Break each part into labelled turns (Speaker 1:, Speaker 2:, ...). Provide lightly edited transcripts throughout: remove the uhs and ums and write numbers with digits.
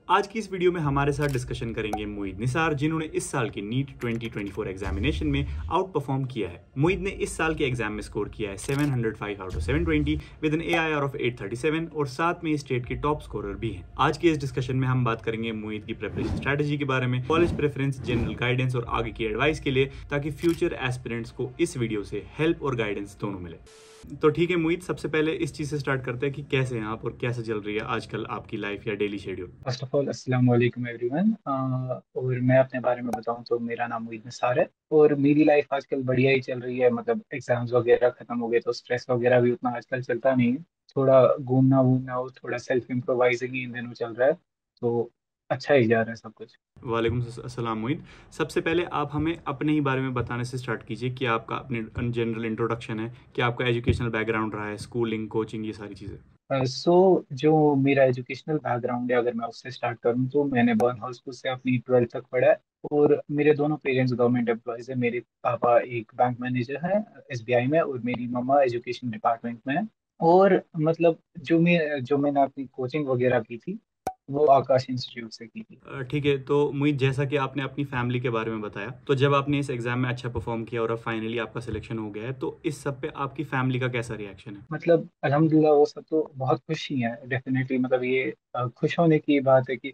Speaker 1: आज की इस वीडियो में हमारे साथ डिस्कशन करेंगे मोईद निसार, जिन्होंने इस साल की नीट 2024 एग्जामिनेशन में आउट परफॉर्म किया है। मोईद ने इस साल के एग्जाम में स्कोर किया है 705 out of 720 with an AIR of 837 और साथ में स्टेट के टॉप स्कोरर भी हैं। आज के इस डिस्कशन में हम बात करेंगे मोईद की प्रिपरेशन स्ट्रेटेजी के बारे में, कॉलेज प्रेफरेंस, जनरल गाइडेंस और आगे की एडवाइस के लिए, ताकि फ्यूचर एस्पिरेंट्स को इस वीडियो से हेल्प और गाइडेंस दोनों मिले। तो ठीक है मोईद, सबसे पहले इस चीज से स्टार्ट करते हैं कि कैसे हैं आप और कैसे चल रही है आजकल आपकी लाइफ या daily schedule.
Speaker 2: First of all अस्सलाम वालेकुम एवरीवन। और मैं अपने बारे में बताऊं तो मेरा नाम मोईद निसार है और मेरी लाइफ आजकल बढ़िया ही चल रही है। मतलब एग्जाम्स वगैरह खत्म हो गए तो स्ट्रेस वगैरह भी उतना आजकल चलता नहीं है। थोड़ा घूमना वूमना और थोड़ा सेल्फ इम्प्रोवाइजिंग ही इन दिनों चल रहा है, तो अच्छा ही जा रहा है सब कुछ।
Speaker 1: वालेकुम अस्सलाम मोईद। सबसे पहले आप हमें अपने ही बारे में बताने से स्टार्ट कीजिए कि आपका अपने जनरल इंट्रोडक्शन है, कि आपका एजुकेशनल बैकग्राउंड रहा है, स्कूलिंग, कोचिंग, ये सारी चीज़ें।
Speaker 2: जो मेरा एजुकेशनल बैकग्राउंड है, अगर मैं उससे स्टार्ट करूं तो मैंने बर्न हाउस स्कूल से अपनी 12th तक पढ़ा है। और मेरे दोनों पेरेंट्स गवर्नमेंट एम्प्लॉयज है। मेरे पापा एक बैंक मैनेजर है SBI में और मेरी मम्मा एजुकेशन डिपार्टमेंट में है। और मतलब जो मैंने अपनी कोचिंग वगैरह की थी वो आकाश इंस्टीट्यूट से की थी।
Speaker 1: ठीक है, तो मोहित, जैसा कि आपने अपनी फैमिली के बारे में बताया, तो जब आपने इस एग्जाम में अच्छा परफॉर्म किया और अब फाइनली आपका सिलेक्शन हो गया है, तो इस सब पे आपकी फैमिली का कैसा रिएक्शन है?
Speaker 2: मतलब अल्हम्दुलिल्लाह वो सब तो बहुत खुश ही है डेफिनेटली। मतलब ये खुश होने की बात है कि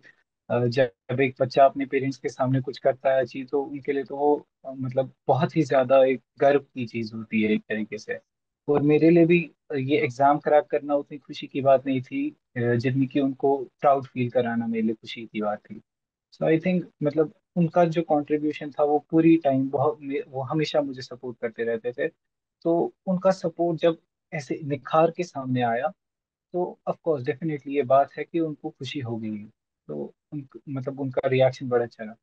Speaker 2: जब एक बच्चा अपने पेरेंट्स के सामने कुछ करता है चीज, तो उनके लिए तो वो मतलब बहुत ही ज्यादा एक गर्व की चीज होती है एक तरीके से। और मेरे लिए भी ये एग्जाम क्रैक करना उतनी खुशी की बात नहीं थी जितनी कि उनको प्राउड फील कराना मेरे लिए खुशी की बात थी। सो आई थिंक मतलब उनका जो कंट्रीब्यूशन था वो पूरी टाइम बहुत, वो हमेशा मुझे सपोर्ट करते रहते थे। तो उनका सपोर्ट जब ऐसे निखार के सामने आया तो ऑफ कोर्स डेफिनेटली ये बात है कि उनको खुशी हो गई है। तो मतलब उनका रिएक्शन बड़ा अच्छा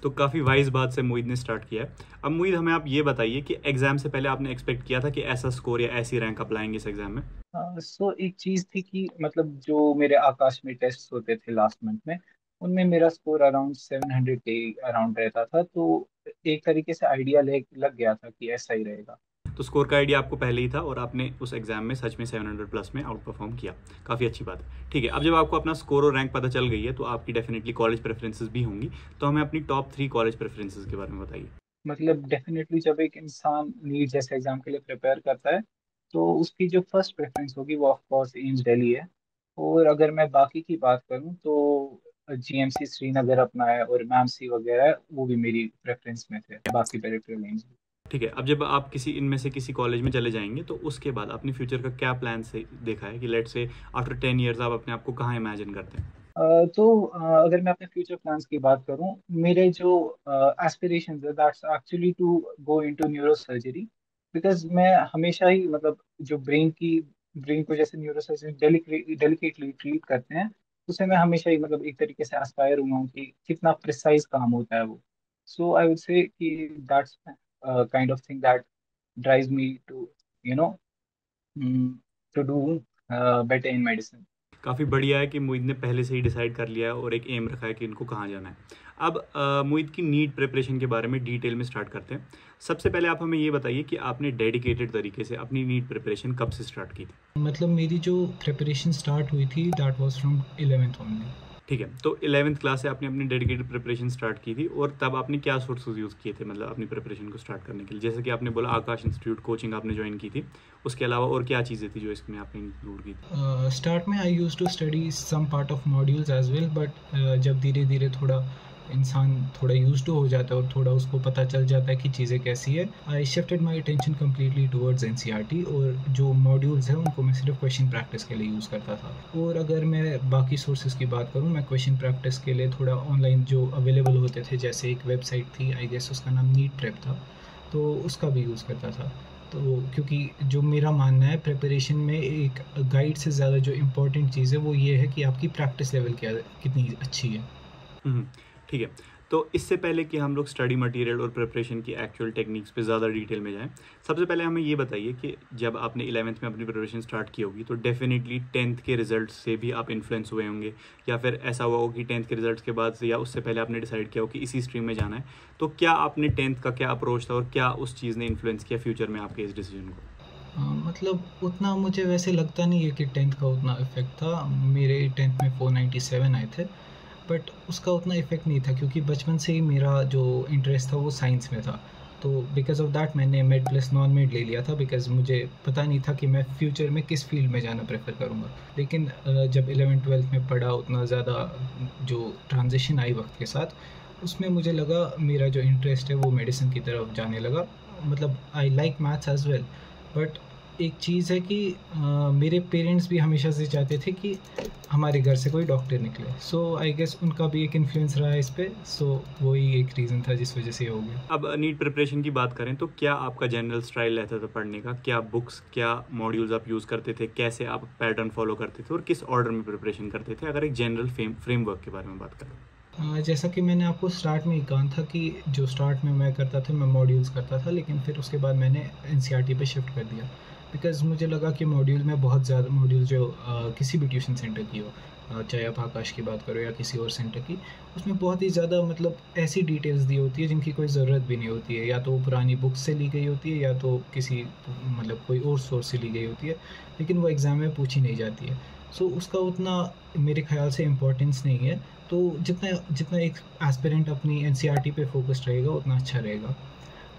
Speaker 1: तो काफ़ी वाइज बात से मोहित ने स्टार्ट किया है। अब मोहित, हमें आप ये बताइए कि एग्जाम से पहले आपने एक्सपेक्ट किया था कि ऐसा स्कोर या ऐसी रैंक आप लाएंगे इस एग्जाम में?
Speaker 2: रहा। सो एक चीज थी कि मतलब जो मेरे आकाश में टेस्ट होते थे लास्ट मंथ में, उनमें मेरा स्कोर अराउंड 700 के अराउंड रहता था। तो एक तरीके से आइडिया लग गया था कि ऐसा ही रहेगा।
Speaker 1: तो स्कोर का आइडिया आपको पहले ही था और आपने उस एग्जाम में सच में 700 प्लस में आउट परफॉर्म किया। काफ़ी अच्छी बात है। ठीक है, अब जब आपको अपना स्कोर और रैंक पता चल गई है, तो आपकी डेफिनेटली कॉलेज प्रेफरेंसेस भी होंगी। तो हमें अपनी टॉप 3 कॉलेज प्रेफरेंसेस के बारे में बताइए।
Speaker 2: मतलब डेफिनेटली जब एक इंसान नीट जैसे एग्जाम के लिए प्रिपेयर करता है तो उसकी जो फर्स्ट प्रेफरेंस होगी वो ऑफ कोर्स एम्स दिल्ली है। और अगर मैं बाकी की बात करूं तो GMC श्रीनगर अपना है और मैमसी वगैरह है, वो भी मेरी प्रेफरेंस में थे, बाकी पेरिफेरल एम्स।
Speaker 1: ठीक है, अब जब आप किसी इनमें से किसी कॉलेज में चले जाएंगे, तो उसके बाद अपने फ्यूचर का क्या प्लान से देखा है कि लेट्स से आफ्टर 10 ईयर्स आप अपने आप को कहाँ इमेजिन करते हैं?
Speaker 2: अगर मैं अपने फ्यूचर प्लान्स की बात करूं, मेरे जो एस्पिरेशंस है that's actually to go into neuro surgery. Because मैं हमेशा ही मतलब जो ब्रेन को जैसे न्यूरो सर्जरी डेलिकेटली ट्रीट करते हैं, उसे मैं हमेशा ही मतलब एक तरीके से एस्पायर हुआ हूं कि कितना प्रिसाइज काम होता है वो। सो आई वुड से कि that's kind of thing that drives me to you know to do better in medicine.
Speaker 1: काफ़ी बढ़िया है कि मोहित ने पहले से ही डिसाइड कर लिया है और एक एम रखा है कि इनको कहाँ जाना है। अब मोहित की नीट प्रिपरेशन के बारे में डिटेल में स्टार्ट करते हैं। सबसे पहले आप हमें ये बताइए कि आपने डेडिकेटेड तरीके से अपनी नीट प्रिपरेशन कब से स्टार्ट की थी?
Speaker 3: मतलब मेरी जो प्रिपरेशन स्टार्ट हुई थी that was from 11th only.
Speaker 1: ठीक है, तो 11th क्लास से आपने अपनी डेडिकेटेड प्रिपरेशन स्टार्ट की थी, और तब आपने क्या सोर्सेज यूज़ किए थे मतलब अपनी प्रिपरेशन को स्टार्ट करने के लिए? जैसे कि आपने बोला आकाश इंस्टीट्यूट कोचिंग आपने ज्वाइन की थी, उसके अलावा और क्या चीज़ें थी जो इसमें आपने इंक्लूड की थी?
Speaker 3: स्टार्ट में I used to study some part of modules as well, but जब धीरे धीरे थोड़ा इंसान थोड़ा यूज टू हो जाता है और थोड़ा उसको पता चल जाता है कि चीज़ें कैसी है, I shifted my attention completely towards NCERT। और जो मॉड्यूल्स हैं उनको मैं सिर्फ क्वेश्चन प्रैक्टिस के लिए यूज़ करता था। और अगर मैं बाकी सोर्सेज की बात करूँ, मैं क्वेश्चन प्रैक्टिस के लिए थोड़ा ऑनलाइन जो अवेलेबल होते थे, जैसे एक वेबसाइट थी, आई गेस उसका नाम नीट प्रेप था, तो उसका भी यूज़ करता था। तो क्योंकि जो मेरा मानना है प्रिपरेशन में एक गाइड से ज़्यादा जो इम्पोर्टेंट चीज़ है वो ये है कि आपकी प्रैक्टिस लेवल क्या कितनी अच्छी है।
Speaker 1: हम्म, ठीक है। तो इससे पहले कि हम लोग स्टडी मटेरियल और प्रिपरेशन की एक्चुअल टेक्निक्स पे ज़्यादा डिटेल में जाएं, सबसे पहले हमें ये बताइए कि जब आपने 11th में अपनी प्रिपरेशन स्टार्ट की होगी, तो डेफिनेटली 10th के रिजल्ट से भी आप इन्फ्लुएंस हुए होंगे, या फिर ऐसा हुआ हो कि 10th के रिजल्ट के बाद से या उससे पहले आपने डिसाइड किया हो कि इसी स्ट्रीम में जाना है। तो क्या आपने 10th का क्या अप्रोच था और क्या उस चीज़ ने इन्फ्लुएंस किया फ्यूचर में आपके इस डिसीजन को?
Speaker 3: मतलब उतना मुझे वैसे लगता नहीं है कि 10th का उतना इफेक्ट था। मेरे 10th में 497 आए थे। बट उसका उतना इफ़ेक्ट नहीं था क्योंकि बचपन से ही मेरा जो इंटरेस्ट था वो साइंस में था। तो बिकॉज़ ऑफ दैट मैंने मेड प्लस नॉन मेड ले लिया था, बिकॉज़ मुझे पता नहीं था कि मैं फ्यूचर में किस फील्ड में जाना प्रेफर करूँगा। लेकिन जब 11th-12th में पढ़ा, उतना ज़्यादा जो ट्रांजिशन आई वक्त के साथ, उसमें मुझे लगा मेरा जो इंटरेस्ट है वो मेडिसिन की तरफ जाने लगा। मतलब I like maths as well, but एक चीज़ है कि मेरे पेरेंट्स भी हमेशा से चाहते थे कि हमारे घर से कोई डॉक्टर निकले। सो आई गेस उनका भी एक इन्फ्लुएंस रहा है इस पे। सो वही एक रीज़न था जिस वजह से ये हो गया।
Speaker 1: अब नीट प्रिपरेशन की बात करें तो क्या आपका जनरल स्टाइल रहता था पढ़ने का? क्या बुक्स, क्या मॉड्यूल्स आप यूज़ करते थे? कैसे आप पैटर्न फॉलो करते थे और किस ऑर्डर में प्रिपरेशन करते थे? अगर एक जनरल फ्रेमवर्क के बारे में बात करें।
Speaker 3: जैसा कि मैंने आपको स्टार्ट में ही कहा था कि जो स्टार्ट में मैं करता था, मैं मॉड्यूल्स करता था, लेकिन फिर उसके बाद मैंने एनसीईआरटी पे शिफ्ट कर दिया। बिकॉज़ मुझे लगा कि मॉड्यूल में बहुत ज़्यादा मॉड्यूल जो किसी भी ट्यूशन सेंटर की हो, चाहे आप आकाश की बात करो या किसी और सेंटर की, उसमें बहुत ही ज़्यादा मतलब ऐसी डिटेल्स दी होती है जिनकी कोई ज़रूरत भी नहीं होती है। या तो पुरानी बुक्स से ली गई होती है या तो किसी मतलब कोई और सोर्स से ली गई होती है, लेकिन वो एग्ज़ाम में पूछी नहीं जाती है। सो उसका उतना मेरे ख़्याल से इम्पोर्टेंस नहीं है। तो जितना जितना एक एस्पिरेंट अपनी एनसीईआरटी पे फोकस्ड रहेगा उतना अच्छा रहेगा।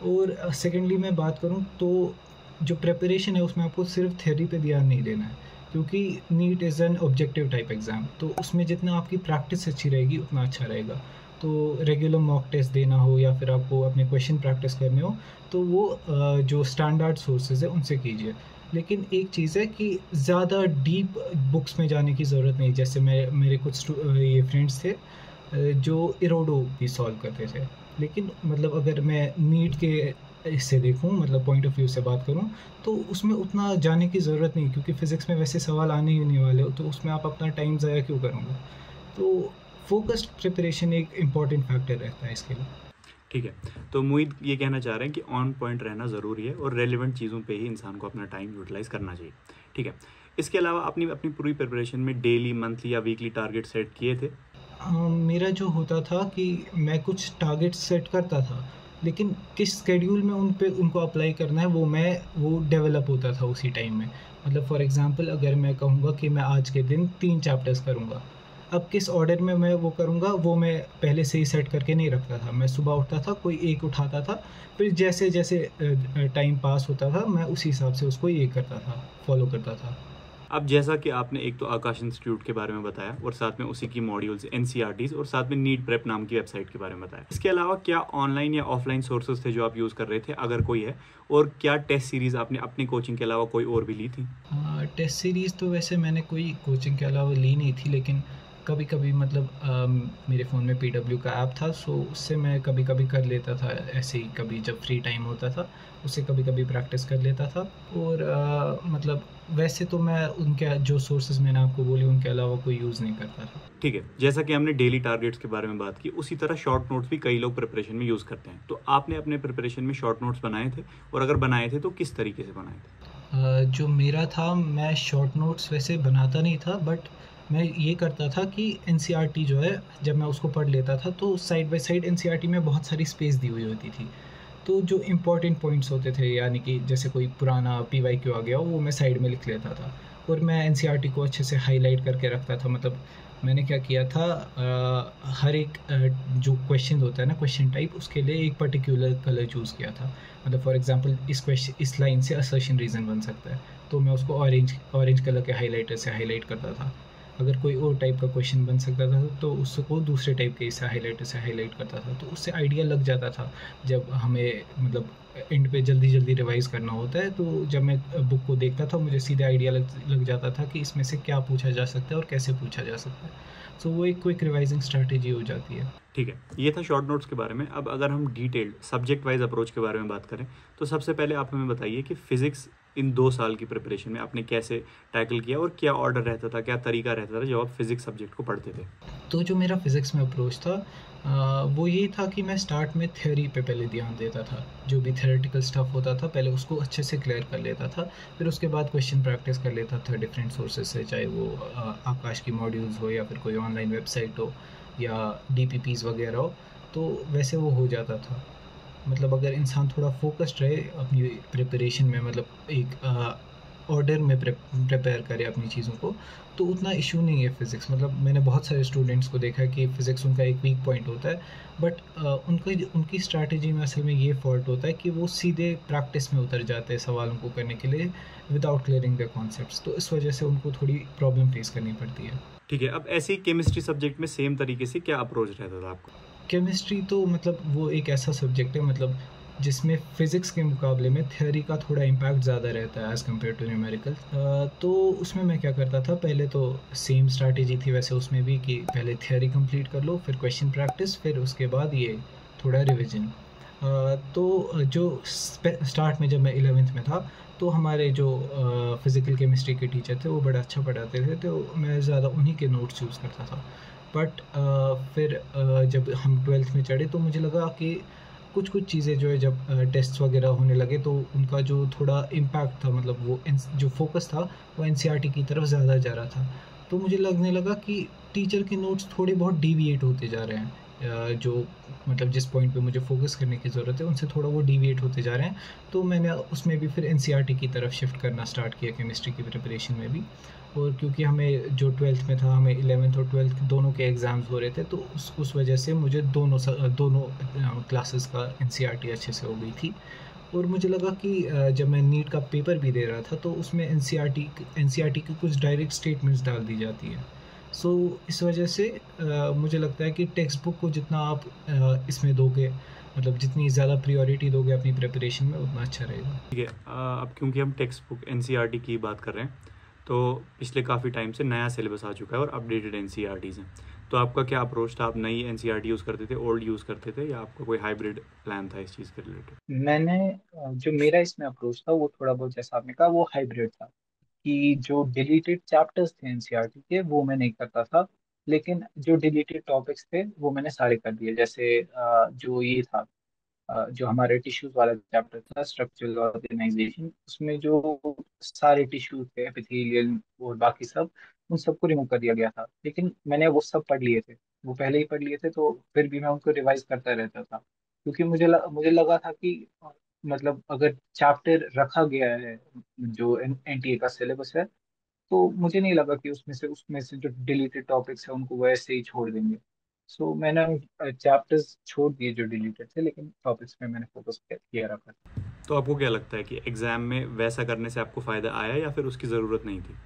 Speaker 3: और सेकेंडली मैं बात करूँ तो जो प्रिपरेशन है उसमें आपको सिर्फ थ्योरी पे ध्यान नहीं देना है, क्योंकि NEET is an objective type exam. तो उसमें जितना आपकी प्रैक्टिस अच्छी रहेगी उतना अच्छा रहेगा। तो रेगुलर मॉक टेस्ट देना हो या फिर आपको अपने क्वेश्चन प्रैक्टिस करने हो तो वो जो स्टैंडर्ड सोर्सेज है उनसे कीजिए। लेकिन एक चीज़ है कि ज़्यादा डीप बुक्स में जाने की ज़रूरत नहीं। जैसे मेरे कुछ ये फ्रेंड्स थे जो इरोडो भी सॉल्व करते थे, लेकिन मतलब अगर मैं नीट के इससे देखूं, मतलब पॉइंट ऑफ व्यू से बात करूं, तो उसमें उतना जाने की ज़रूरत नहीं, क्योंकि फ़िज़िक्स में वैसे सवाल आने ही नहीं वाले हो, तो उसमें आप अपना टाइम ज़ाया क्यों करोगे। तो फोकस्ड प्रिपरेशन एक इम्पॉर्टेंट फैक्टर रहता है इसके लिए।
Speaker 1: ठीक है, तो मोहित ये कहना चाह रहे हैं कि ऑन पॉइंट रहना ज़रूरी है और रेलिवेंट चीज़ों पे ही इंसान को अपना टाइम यूटिलाइज़ करना चाहिए। ठीक है, इसके अलावा अपनी अपनी पूरी प्रिपरेशन में डेली, मंथली या वीकली टारगेट सेट किए थे?
Speaker 3: मेरा जो होता था कि मैं कुछ टारगेट सेट करता था, लेकिन किस स्केड्यूल में उनको अप्लाई करना है वो डेवलप होता था उसी टाइम में। मतलब फॉर एग्ज़ाम्पल अगर मैं कहूँगा कि मैं आज के दिन 3 चैप्टर्स करूँगा, अब किस ऑर्डर में मैं वो करूँगा वो मैं पहले से ही सेट करके नहीं रखता था। मैं सुबह उठता था, कोई एक उठाता था, फिर जैसे जैसे टाइम पास होता था मैं उसी हिसाब से उसको ये करता था, फॉलो करता था।
Speaker 1: अब जैसा कि आपने एक तो आकाश इंस्टीट्यूट के बारे में बताया और साथ में उसी की मॉड्यूल्स, एनसीईआरटीज़ और साथ में नीट प्रेप नाम की वेबसाइट के बारे में बताया, इसके अलावा क्या ऑनलाइन या ऑफलाइन सोर्सेज थे जो आप यूज़ कर रहे थे, अगर कोई है? और क्या टेस्ट सीरीज़ आपने अपनी कोचिंग के अलावा कोई और भी ली थी?
Speaker 3: टेस्ट सीरीज़ तो वैसे मैंने कोई कोचिंग के अलावा ली नहीं थी, लेकिन कभी कभी मतलब मेरे फ़ोन में PW का ऐप था, सो उससे मैं कभी कभी कर लेता था। ऐसे ही कभी जब फ्री टाइम होता था उससे कभी कभी प्रैक्टिस कर लेता था। और मतलब वैसे तो मैं उनके जो सोर्सेज मैंने आपको बोले उनके अलावा कोई यूज़ नहीं करता था।
Speaker 1: ठीक है, जैसा कि हमने डेली टारगेट्स के बारे में बात की, उसी तरह शॉर्ट नोट्स भी कई लोग प्रिपरेशन में यूज़ करते हैं। तो आपने अपने प्रिपरेशन में शॉर्ट नोट्स बनाए थे, और अगर बनाए थे तो किस तरीके से बनाए थे?
Speaker 3: जो मेरा था, मैं शॉर्ट नोट्स वैसे बनाता नहीं था, बट मैं ये करता था कि एनसीईआरटी जो है जब मैं उसको पढ़ लेता था तो साइड बाय साइड एनसीईआरटी में बहुत सारी स्पेस दी हुई होती थी। तो जो इम्पोर्टेंट पॉइंट्स होते थे, यानी कि जैसे कोई पुराना PYQ आ गया हो, वो मैं साइड में लिख लेता था और मैं एनसीईआरटी को अच्छे से हाईलाइट करके रखता था। मतलब मैंने क्या किया था, हर एक जो क्वेश्चन होता है ना, क्वेश्चन टाइप, उसके लिए एक पर्टिकुलर कलर चूज़ किया था। मतलब फॉर एग्जांपल इस लाइन से असर्शन रीज़न बन सकता है, तो मैं उसको ऑरेंज कलर के हाईलाइटर से हाईलाइट करता था। अगर कोई और टाइप का क्वेश्चन बन सकता था तो उसको दूसरे टाइप के इससे हाईलाइटर से हाईलाइट करता था। तो उससे आइडिया लग जाता था जब हमें मतलब एंड पे जल्दी जल्दी रिवाइज करना होता है। तो जब मैं बुक को देखता था मुझे सीधे आइडिया लग जाता था कि इसमें से क्या पूछा जा सकता है और कैसे पूछा जा सकता है। सो वो एक क्विक रिवाइजिंग स्ट्रैटेजी हो जाती है।
Speaker 1: ठीक है, ये था शॉर्ट नोट्स के बारे में। अब अगर हम डिटेल्ड सब्जेक्ट वाइज अप्रोच के बारे में बात करें तो सबसे पहले आप हमें बताइए कि फ़िज़िक्स इन 2 साल की प्रिपरेशन में आपने कैसे टैकल किया और क्या ऑर्डर रहता था, क्या तरीका रहता था जब आप फिज़िक्स सब्जेक्ट को पढ़ते थे?
Speaker 3: तो जो मेरा फ़िज़िक्स में अप्रोच था वो ये था कि मैं स्टार्ट में थ्योरी पे पहले ध्यान देता था। जो भी थ्योरेटिकल स्टफ़ होता था पहले उसको अच्छे से क्लियर कर लेता था, फिर उसके बाद क्वेश्चन प्रैक्टिस कर लेता था डिफरेंट सोर्सेज से, चाहे वो आकाश की मॉड्यूल्स हो या फिर कोई ऑनलाइन वेबसाइट हो या DPPs वगैरह हो, तो वैसे वो हो जाता था। मतलब अगर इंसान थोड़ा फोकस्ड रहे अपनी प्रिपरेशन में, मतलब एक ऑर्डर में प्रिपेयर करे अपनी चीज़ों को, तो उतना इशू नहीं है फ़िज़िक्स। मतलब मैंने बहुत सारे स्टूडेंट्स को देखा है कि फ़िज़िक्स उनका एक वीक पॉइंट होता है, बट उनकी स्ट्रैटेजी में असल में ये फ़ॉल्ट होता है कि वो सीधे प्रैक्टिस में उतर जाते हैं सवालों को करने के लिए विदाउट क्लियरिंग द कॉन्सेप्ट्स, तो इस वजह से उनको थोड़ी प्रॉब्लम फेस करनी पड़ती है।
Speaker 1: ठीक है, अब ऐसे ही केमिस्ट्री सब्जेक्ट में सेम तरीके से क्या अप्रोच रहता था आपको?
Speaker 3: केमिस्ट्री तो मतलब वो एक ऐसा सब्जेक्ट है मतलब जिसमें फ़िज़िक्स के मुकाबले में थ्योरी का थोड़ा इम्पैक्ट ज़्यादा रहता है एज़ कम्पेयर टू न्यूमेरिकल। तो उसमें मैं क्या करता था, पहले तो सेम स्ट्रैटेजी थी वैसे उसमें भी कि पहले थ्योरी कंप्लीट कर लो, फिर क्वेश्चन प्रैक्टिस, फिर उसके बाद ये थोड़ा रिविजन। तो जो स्टार्ट में जब मैं 11th में था, तो हमारे जो फ़िज़िकल केमिस्ट्री के टीचर थे वो बड़ा अच्छा पढ़ाते थे, तो मैं ज़्यादा उन्हीं के नोट्स यूज़ करता था। बट फिर जब हम 12th में चढ़े तो मुझे लगा कि कुछ चीज़ें जो है जब टेस्ट्स वगैरह होने लगे तो उनका जो थोड़ा इम्पैक्ट था, मतलब वो जो फोकस था वो एनसीईआरटी की तरफ ज़्यादा जा रहा था। तो मुझे लगने लगा कि टीचर के नोट्स थोड़े बहुत डिविएट होते जा रहे हैं, जो मतलब जिस पॉइंट पे मुझे फोकस करने की ज़रूरत है उनसे थोड़ा वो डिविएट होते जा रहे हैं। तो मैंने उसमें भी फिर एनसीईआरटी की तरफ शिफ्ट करना स्टार्ट किया केमिस्ट्री की प्रिपरेशन में भी। और क्योंकि हमें जो 12th में था, हमें 11th और 12th दोनों के एग्ज़ाम्स हो रहे थे, तो उस वजह से मुझे दोनों क्लासेस का एनसीईआरटी अच्छे से हो गई थी। और मुझे लगा कि जब मैं नीट का पेपर भी दे रहा था तो उसमें एनसीईआरटी की कुछ डायरेक्ट स्टेटमेंट्स डाल दी जाती है। सो इस वजह से मुझे लगता है कि टेक्स्ट बुक को जितना आप इसमें दोगे, मतलब जितनी ज़्यादा प्रायोरिटी दोगे अपनी प्रिपरेशन में, उतना अच्छा रहेगा।
Speaker 1: ठीक है, अब क्योंकि हम टेक्स्ट बुक एनसीईआरटी की बात कर रहे हैं, तो पिछले काफ़ी टाइम से नया सिलेबस आ चुका है और अपडेटेड एनसीईआरटीज़ हैं। तो आपका क्या अप्रोच था? आप नई एनसीईआरटी यूज़ करते थे, ओल्ड यूज़ करते थे, या आपका कोई हाइब्रिड प्लान था इस चीज़ के रिलेटेड?
Speaker 2: मैंने जो मेरा इसमें अप्रोच था वो थोड़ा बहुत जैसा आपने कहा वो हाइब्रिड था, कि जो डिलीटेड चैप्टर्स थे एनसीईआरटी के वो मैं नहीं करता था, लेकिन जो डिलीटेड टॉपिक्स थे वो मैंने सारे कर दिए। जैसे जो ये था, जो हमारे टिश्यूज वाला चैप्टर था, स्ट्रक्चरल ऑर्गेनाइजेशन, उसमें जो सारे टिश्यूज थे एपिथेलियल और बाकी सब, उन सबको रिमूव कर दिया गया था। लेकिन मैंने वो सब पढ़ लिए थे, वो पहले ही पढ़ लिए थे, तो फिर भी मैं उनको रिवाइज करता रहता था, क्योंकि मुझे लगा था कि मतलब अगर चैप्टर रखा गया है जो एनटीए का सिलेबस है, तो मुझे नहीं लगा कि उसमें से जो डिलीटेड टॉपिक्स है उनको वैसे ही छोड़ देंगे। सो मैंने चैप्टर्स छोड़ दिए जो डिलीटेड थे, लेकिन टॉपिक्स में मैंने फोकस किया रखा।
Speaker 1: तो आपको क्या लगता है कि एग्ज़ाम में वैसा करने से आपको फ़ायदा आया या फिर उसकी ज़रूरत नहीं थी?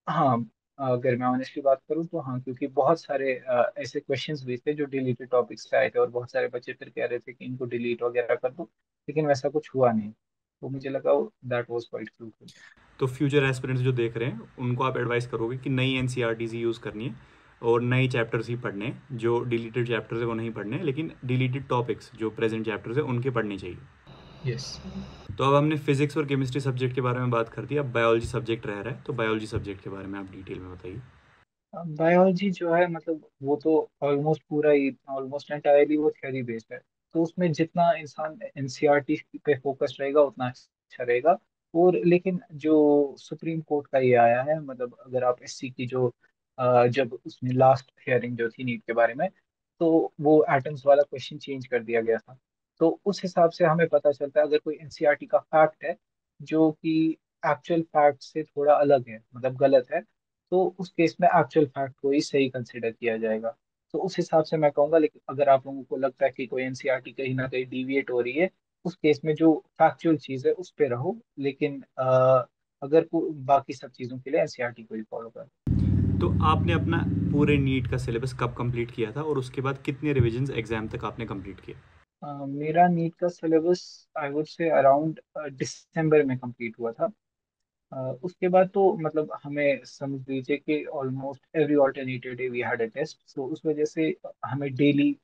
Speaker 2: हाँ, अगर मैं ऑनेस्टली बात करूँ तो हाँ, क्योंकि बहुत सारे ऐसे क्वेश्चंस भी थे जो डिलीटेड टॉपिक्स से आए थे, और बहुत सारे बच्चे फिर कह रहे थे कि इनको डिलीट वगैरह कर दो, लेकिन वैसा कुछ हुआ नहीं। तो मुझे लगा दैट वाज क्वाइट फ्रूटफुल।
Speaker 1: तो फ्यूचर एस्पिरेंट्स जो देख रहे हैं उनको आप एडवाइस करोगे कि नई एनसीईआरटीज़ ही यूज़ करनी है और नए चैप्टर्स ही पढ़ने हैं, जो डिलीटेड चैप्टर्स है वो नहीं पढ़ने हैं, लेकिन डिलीटेड टॉपिक्स जो प्रेजेंट चैप्टर्स है उनके पढ़ने चाहिए?
Speaker 3: यस।
Speaker 1: तो अब हमने फिजिक्स और केमिस्ट्री सब्जेक्ट के बारे में बात कर दी, अब बायोलॉजी सब्जेक्ट रह रहा है, तो बायोलॉजी सब्जेक्ट के बारे में आप डिटेल में बताइए।
Speaker 2: बायोलॉजी जो है मतलब वो तो ऑलमोस्ट पूरा ही, ऑलमोस्ट एंटायरली वो थ्योरी बेस्ड है। तो उसमें जितना इंसान एनसीईआरटी पे फोकस रहेगा उतना अच्छा रहेगा। और लेकिन जो सुप्रीम कोर्ट का ये आया है, मतलब अगर आप एससी की जो जब उसमें लास्ट हियरिंग जो थी नीट के बारे में, तो वो एटम्स वाला क्वेश्चन चेंज कर दिया गया था। तो उस हिसाब से हमें पता चलता है अगर कोई एनसीईआरटी का फैक्ट है जो कि एक्चुअल फैक्ट से थोड़ा अलग है, मतलब गलत है, तो उस केस में एक्चुअल फैक्ट को ही सही कंसिडर किया जाएगा। तो उस हिसाब से मैं कहूंगा, लेकिन अगर आप लोगों को लगता है कि कोई एनसीईआरटी कहीं ना कहीं डिविएट हो रही है, उस केस में जो फैक्चुअल चीज है उस पे रहो, लेकिन अगर बाकी सब चीजों के लिए एनसीईआरटी को ही फॉलो करो।
Speaker 1: तो आपने अपना पूरे नीट का सिलेबस कब कंप्लीट किया था और उसके बाद कितने रिविजन्स एग्जाम तक आपने कंप्लीट किए?
Speaker 2: मेरा नीट का syllabus I would say around December में कंप्लीट हुआ था। उसके बाद तो मतलब हमें समझ लीजिए कि almost every alternative day we had a test, तो उस वजह से हमें डेली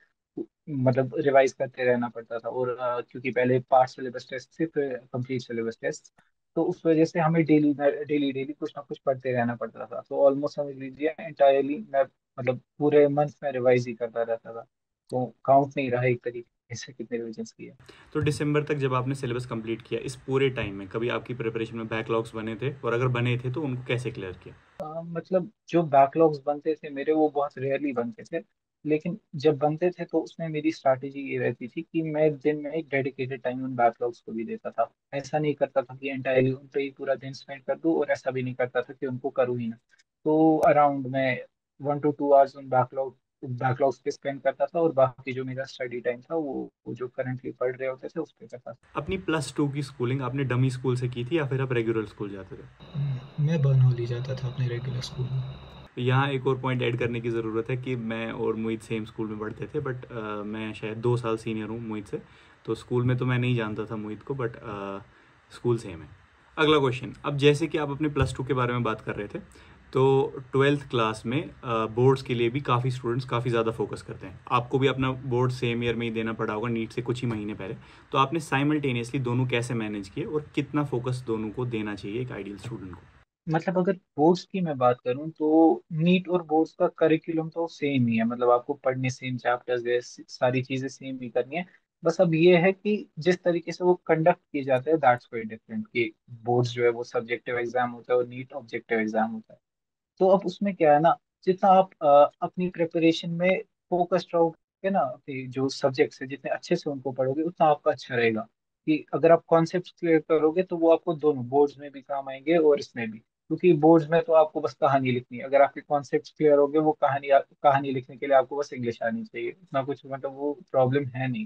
Speaker 2: मतलब रिवाइज करते रहना पड़ता था। और क्योंकि पहले पार्ट सिलेबस टेस्ट थे फिर कंप्लीट सिलेबस टेस्ट, तो उस वजह से हमें डेली डेली डेली कुछ ना कुछ पढ़ते रहना पड़ता था। तो ऑलमोस्ट समझ लीजिए एंटायरली मैं मतलब पूरे मंथ में रिवाइज ही करता रहता था, तो काउंट नहीं रहा एक तरीके से कितने रिविजन किए।
Speaker 1: तो दिसंबर तक जब आपने सिलेबस कंप्लीट किया, इस पूरे टाइम में कभी आपकी प्रिपरेशन में बैकलॉग्स बने थे, और अगर बने थे तो उनको कैसे क्लियर किया?
Speaker 2: मतलब जो बैकलॉग्स बनते थे मेरे वो बहुत रेयरली बनते थे, लेकिन जब बनते थे तो उसमें मेरी स्ट्रैटेजी ये रहती थी कि मैं दिन में एक डेडिकेटेड टाइम उन बैकलॉग्स को भी देता था। ऐसा नहीं करता था कि एंटायरली उन पे ही पूरा दिन स्पेंड कर दूं, और ऐसा भी नहीं करता था कि उनको करूँ ही ना। तो अराउंड मैं 1 to 2 आवर्स उन बैकलॉग्स पे स्पेंड करता था, और बाकी जो मेरा स्टडी टाइम था वो जो करंटली पढ़ रहे होते थे उस पे करता था।
Speaker 1: अपनी प्लस टू की स्कूलिंग आपने डमी स्कूल से की थी या फिर आप रेगुलर स्कूल जाते थे?
Speaker 3: मैं बर्नहॉल ही जाता था अपने रेगुलर स्कूल में।
Speaker 1: यहाँ एक और पॉइंट ऐड करने की ज़रूरत है कि मैं और मोहित सेम स्कूल में पढ़ते थे, बट मैं शायद 2 साल सीनियर हूँ मोहित से। तो स्कूल में तो मैं नहीं जानता था मोहित को, बट स्कूल सेम है। अगला क्वेश्चन, अब जैसे कि आप अपने प्लस टू के बारे में बात कर रहे थे, तो ट्वेल्थ क्लास में बोर्ड्स के लिए भी काफ़ी स्टूडेंट्स काफ़ी ज़्यादा फोकस करते हैं। आपको भी अपना बोर्ड सेम ईयर में ही देना पड़ा होगा, नीट से कुछ ही महीने पहले। तो आपने साइमल्टेनियसली दोनों कैसे मैनेज किए और कितना फोकस दोनों को देना चाहिए एक आइडियल स्टूडेंट को?
Speaker 2: मतलब अगर बोर्ड्स की मैं बात करूं तो नीट और बोर्ड्स का करिकुलम तो सेम ही है। मतलब आपको पढ़ने सेम चैप्टर्स है, सारी चीजें सेम ही करनी है। बस अब ये है कि जिस तरीके से वो कंडक्ट किए जाते हैं दैट्स क्वाइट डिफरेंट। कि बोर्ड्स जो है वो सब्जेक्टिव एग्जाम होता है और नीट ऑब्जेक्टिव एग्जाम होता है। तो अब उसमें क्या है ना, जितना आप अपनी प्रिपरेशन में फोकस्ड रहोगे ना, कि जो सब्जेक्ट्स है जितने अच्छे से उनको पढ़ोगे उतना आपका अच्छा रहेगा। कि अगर आप कॉन्सेप्ट क्लियर करोगे तो वो आपको दोनों बोर्ड्स में भी काम आएंगे और इसमें भी। क्योंकि बोर्ड्स में तो आपको बस कहानी लिखनी है, अगर आपके कॉन्सेप्ट क्लियर होंगे वो कहानी लिखने के लिए आपको बस इंग्लिश आनी चाहिए, उतना कुछ मतलब वो प्रॉब्लम है नहीं।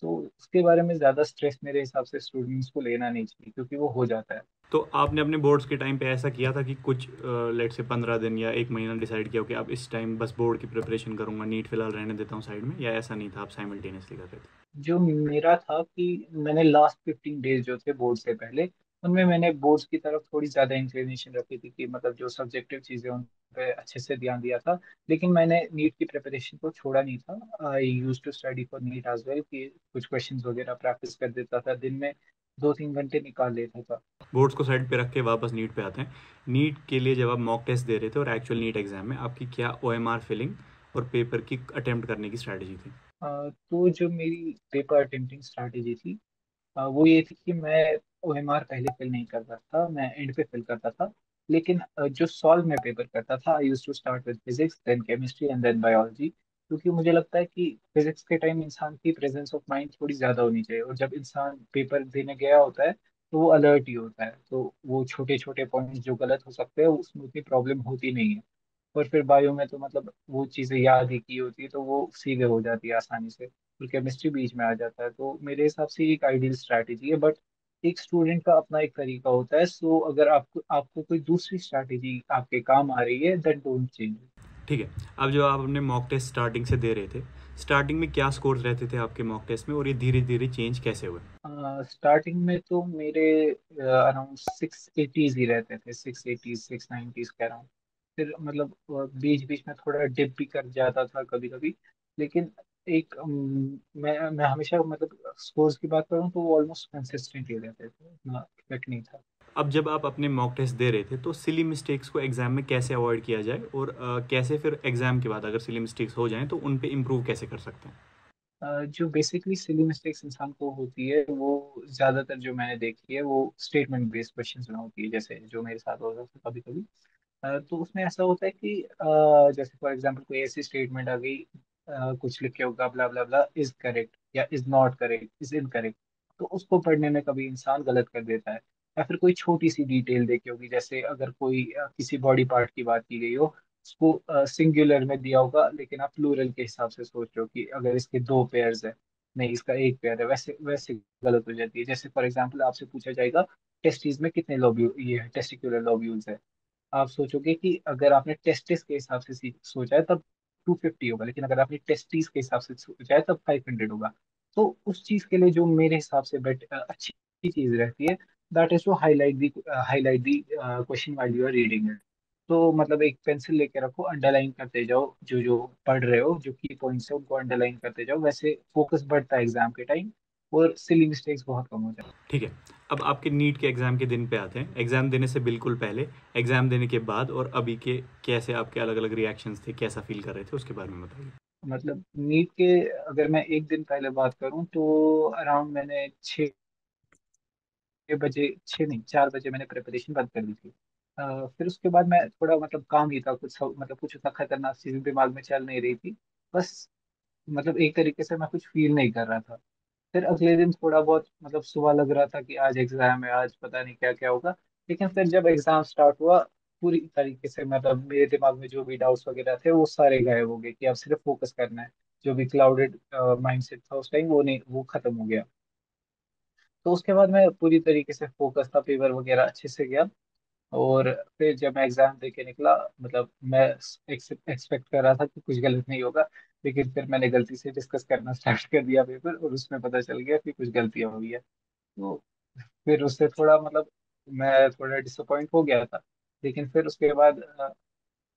Speaker 2: तो उसके बारे में ज्यादा स्ट्रेस मेरे हिसाब से स्टूडेंट्स को लेना नहीं चाहिए, क्योंकि वो हो जाता है।
Speaker 1: तो आपने अपने बोर्ड्स के टाइम पे ऐसा किया था कि कुछ लेट से 15 दिन या एक महीना डिसाइड किया हो कि अब इस टाइम बस बोर्ड की प्रिपरेशन करूंगा, नीट फिलहाल रहने देता हूँ साइड में, या ऐसा नहीं था, आप साइमल्टेनियसली कर रहे थे?
Speaker 2: जो मेरा था कि मैंने लास्ट 15 डेज जो थे बोर्ड से पहले, उनमें मैंने बोर्ड्स की तरफ थोड़ी ज्यादा इंक्लिनेशन रखी थी, कि मतलब जो सब्जेक्टिव चीजें उन पे अच्छे से ध्यान दिया था। लेकिन मैंने नीट की प्रिपरेशन को छोड़ा नहीं था। I used to study for NEET as well, कि कुछ क्वेश्चंस वगैरह प्रैक्टिस कर देता था दिन में, 2-3 घंटे निकाल लेता था।
Speaker 1: बोर्ड्स को साइड पे रख के वापस नीट पे आते हैं। नीट के लिए जब आप मॉक टेस्ट दे रहे थे और एक्चुअल नीट एग्जाम में, आपकी क्या OMR फिलिंग और पेपर की अटेम्प्ट करने की स्ट्रैटेजी थी?
Speaker 2: तो जो मेरी पेपर अटेम्प्टिंग स्ट्रैटेजी थी, वो ये थी कि मैं ओएमआर पहले फिल नहीं करता था, मैं एंड पे फिल करता था। लेकिन जो सॉल्व मैं पेपर करता था, I used to start with physics, then chemistry and then biology. क्योंकि मुझे लगता है कि फिजिक्स के टाइम इंसान की प्रेजेंस ऑफ माइंड थोड़ी ज्यादा होनी चाहिए, और जब इंसान पेपर देने गया होता है तो वो अलर्ट ही होता है, तो वो छोटे छोटे पॉइंट्स जो गलत हो सकते हैं उसमें उतनी प्रॉब्लम होती नहीं है। और फिर बायो में तो मतलब वो चीजें याद ही की होती है, तो वो सीधे हो जाती है आसानी से। फिर केमिस्ट्री बीच में आ जाता है, तो मेरे हिसाब से ये एक आइडियल स्ट्रैटेजी है। बट एक स्टूडेंट का अपना एक तरीका होता है, सो अगर आपको आपको कोई दूसरी स्ट्रैटेजी आपके काम आ रही है, देन डोंट चेंज।
Speaker 1: ठीक है। अब जो आप अपने मॉक टेस्ट स्टार्टिंग से दे रहे थे, स्टार्टिंग में क्या स्कोर्स रहते थे आपके मॉक टेस्ट में और ये धीरे धीरे चेंज कैसे हुए?
Speaker 2: स्टार्टिंग में तो मेरे अराउंड 680s ही रहते थे, 680s 690s के अराउंड। फिर मतलब बीच बीच में थोड़ा डिप भी कर जाता था कभी कभी। लेकिन एक मैं हमेशा मतलब स्कोर्स की बात करूँ तो वो ऑलमोस्ट कंसिस्टेंट ही रहते थे, इतना इफेक्ट नहीं था।
Speaker 1: अब जब आप अपने मॉक टेस्ट दे रहे थे, तो सिली मिस्टेक्स को एग्जाम में कैसे अवॉइड किया जाए और कैसे फिर एग्जाम के बाद अगर सिली मिस्टेक्स हो जाएं तो उन पे इम्प्रूव कैसे कर सकते हैं?
Speaker 2: जो बेसिकली सिली मिस्टेक्स इंसान को होती है वो ज्यादातर जो मैंने देखी है वो स्टेटमेंट बेस्ड क्वेश्चंस में होती है, जैसे जो मेरे साथ होता था कभी कभी। तो उसमें ऐसा होता है कि जैसे फॉर एग्जांपल कोई ऐसी स्टेटमेंट आ गई, कुछ लिखे होगा ब्ला ब्ला ब्ला इज करेक्ट या is not correct is incorrect. तो उसको पढ़ने में कभी इंसान गलत कर देता है। या फिर कोई छोटी सी डिटेल देखी होगी, जैसे अगर कोई किसी बॉडी पार्ट की बात की गई हो, उसको सिंगुलर में दिया होगा लेकिन आप प्लूरल के हिसाब से सोच रहे हो कि अगर इसके 2 पेयर्स है, नहीं इसका एक पेयर है, वैसे वैसे गलत हो जाती है। जैसे फॉर एग्जांपल आपसे पूछा जाएगा टेस्टिस में कितने लोब्यूल, ये टेस्टिकुलर लोब्यूल्स है। आप सोचोगे कि अगर आपने टेस्टिस के हिसाब से सोचा है तब 250 होगा, लेकिन अगर आपने टेस्टिस के हिसाब से सोचा है तब 500 होगा। तो उस चीज के लिए जो मेरे हिसाब से अच्छी चीज रहती है, that is to highlight the question while you are reading it. तो मतलब एक पेंसिल लेके रखो, अंडरलाइन करते जाओ, जो जो पढ़ रहे हो जो की पॉइंट्स है उनको अंडरलाइन करते जाओ, वैसे फोकस बढ़ता है एग्जाम के टाइम, और सिली मिस्टेक्स बहुत कम हो जाती
Speaker 1: ठीक है। अब आपके नीट के एग्जाम के दिन पे आते हैं, एग्जाम देने से बिल्कुल पहले, एग्जाम देने के बाद और अभी के कैसे आपके अलग अलग रिएक्शंस थे, कैसा फील कर रहे थे, उसके बारे में बताइए।
Speaker 2: है। मतलब नीट के अगर मैं एक दिन पहले बात करूं तो अराउंड मैंने 6 बजे, 6 नहीं 4 बजे मैंने प्रिपरेशन बंद कर दी थी। फिर उसके बाद मैं थोड़ा मतलब काम ही था, कुछ मतलब कुछ उतना खतरनाक चीजें दिमाग में चल नहीं रही थी। बस मतलब एक तरीके से मैं कुछ फील नहीं कर रहा था। फिर अगले दिन थोड़ा बहुत मतलब सुबह लग रहा था कि आज एग्जाम है, आज पता नहीं क्या क्या होगा। लेकिन फिर जब एग्जाम स्टार्ट हुआ, पूरी तरीके से मतलब मेरे दिमाग में जो भी डाउट्स वगैरह थे वो सारे गायब हो गए कि अब सिर्फ फोकस करना है। जो भी क्लाउडेड माइंडसेट था उस टाइम, वो नहीं, वो खत्म हो गया। तो उसके बाद मैं पूरी तरीके से फोकस था, पेपर वगैरह अच्छे से गया। और फिर जब मैं एग्जाम दे के निकला, मतलब मैं एक्सपेक्ट कर रहा था कि कुछ गलत नहीं होगा। लेकिन फिर मैंने गलती से डिस्कस करना स्टार्ट कर दिया पेपर, और उसमें पता चल गया कि कुछ गलतियां हुई है। तो फिर उससे थोड़ा मतलब मैं थोड़ा डिसअपॉइंट हो गया था। लेकिन फिर उसके बाद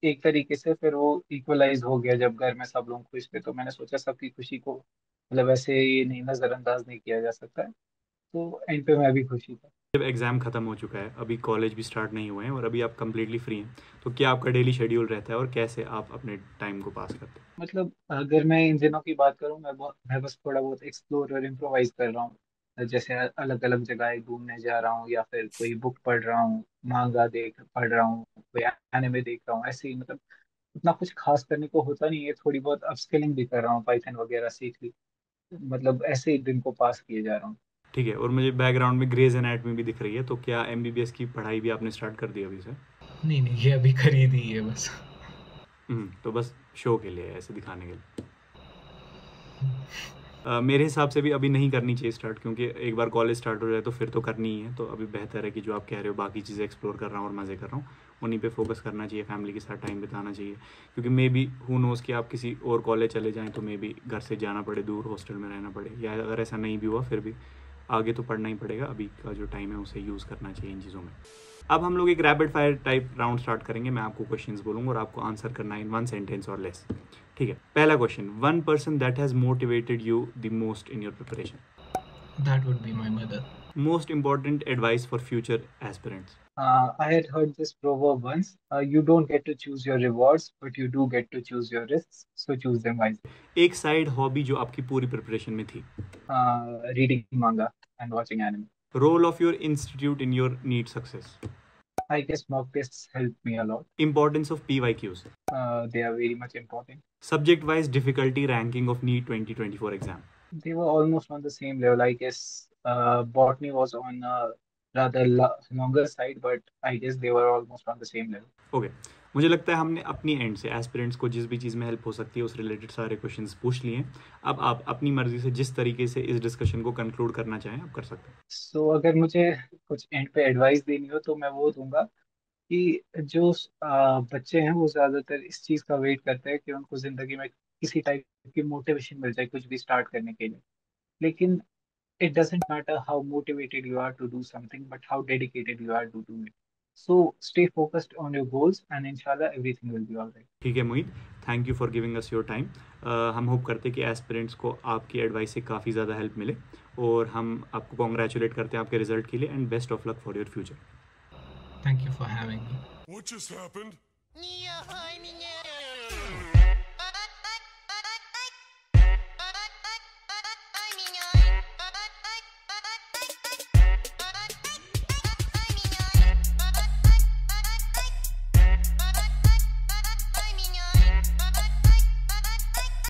Speaker 2: एक तरीके से फिर वो इक्वलाइज हो गया। जब घर में सब लोग खुश थे तो मैंने सोचा सबकी खुशी को मतलब ऐसे ये नहीं, नजरअंदाज नहीं किया जा सकता है। तो एंड पे मैं भी खुशी था।
Speaker 1: जब एग्ज़ाम ख़त्म हो चुका है, अभी कॉलेज भी स्टार्ट नहीं हुए हैं और अभी आप कम्प्लीटली फ्री हैं, तो क्या आपका डेली शेड्यूल रहता है और कैसे आप अपने टाइम को पास करते हैं?
Speaker 2: मतलब अगर मैं इन दिनों की बात करूं, मैं बस थोड़ा बहुत एक्सप्लोर और इम्प्रोवाइज कर रहा हूँ। जैसे अलग अलग जगह घूमने जा रहा हूँ, या फिर कोई बुक पढ़ रहा हूँ, मांगा देख पढ़ रहा हूँ, कोई एनिमे देख रहा हूँ, ऐसे ही मतलब उतना कुछ खास करने को होता नहीं है। थोड़ी बहुत अपस्किलिंग भी कर रहा हूँ, पाइथन वगैरह सीख ली। मतलब ऐसे ही दिन को पास किए जा रहा हूँ।
Speaker 1: ठीक है, और मुझे बैकग्राउंड में ग्रेज एनाटमी भी दिख रही है, तो क्या एमबीबीएस की पढ़ाई भी आपने स्टार्ट कर दी अभी से?
Speaker 3: नहीं नहीं, ये अभी खरीदी है बस।
Speaker 1: तो बस शो के लिए, ऐसे दिखाने के लिए। मेरे हिसाब से भी अभी नहीं करनी चाहिए स्टार्ट, क्योंकि एक बार कॉलेज स्टार्ट हो जाए तो फिर तो करनी ही है। तो अभी बेहतर है कि जो आप कह रहे हो बाकी चीज़ें एक्सप्लोर कर रहा हूँ और मज़े कर रहा हूँ, उन्हीं पे फोकस करना चाहिए, फैमिली के साथ टाइम बिताना चाहिए। क्योंकि मे बी हु नोज़ कि आप किसी और कॉलेज चले जाएँ तो मे बी घर से जाना पड़े, दूर हॉस्टल में रहना पड़े, या अगर ऐसा नहीं भी हुआ फिर भी आगे तो पढ़ना ही पड़ेगा। अभी का जो टाइम है उसे यूज़ करना चाहिए इन चीज़ों में। अब हम लोग एक rapid fire type round start करेंगे। मैं आपको क्वेश्चंस बोलूँगा और आपको आंसर करना है इन वन सेंटेंस और लेस। ठीक है, पहला question, one person that has motivated you the most in your preparation.
Speaker 3: That would be my mother.
Speaker 1: Most important advice for future aspirants.
Speaker 2: I had heard this proverb once. You don't get to choose your rewards, but you do get to choose your risks. So choose them wisely.
Speaker 1: एक side hobby जो आपकी पूरी preparation में थी।
Speaker 2: Reading manga and watching anime.
Speaker 1: Role of your institute in your NEET success.
Speaker 2: I guess mock tests help me a lot.
Speaker 1: Importance of PYQs।
Speaker 2: They are very much important.
Speaker 1: Subject wise difficulty ranking of NEET 2024 exam.
Speaker 2: They were almost on the same level. I guess botany was on a rather longer side, but I guess they were almost on the same level.
Speaker 1: Okay, मुझे लगता है हमने अपनी and से aspirants को जिस भी चीज़ में हेल्प हो सकती है उस रिलेटेड सारे क्वेश्चंस पूछ लिए हैं। अब आप अपनी मर्जी से जिस तरीके से इस डिस्कशन को कंक्लूड करना चाहें आप कर सकते हैं।
Speaker 2: So अगर मुझे कुछ एंड पे एडवाइस देनी हो तो मैं वो दूंगा कि जो बच्चे हैं वो ज्यादातर इस चीज का वेट करते हैं कि उनको जिंदगी में किसी टाइप की मोटिवेशन मिल जाए कुछ भी स्टार्ट करने के लिए। लेकिन it doesn't matter how motivated you are to do something, but how dedicated you are to do it. So stay focused on your goals, and inshallah everything will be all right.
Speaker 1: ठीक है Mohit, thank you for giving us your time. हम hope करते हैं कि aspirants को आपकी advice से काफ़ी ज़्यादा हेल्प मिले, और हम आपको कॉन्ग्रेचुलेट करते हैं आपके रिजल्ट के लिए, and best of luck for your future.
Speaker 3: Thank you for having me.
Speaker 4: What just happened?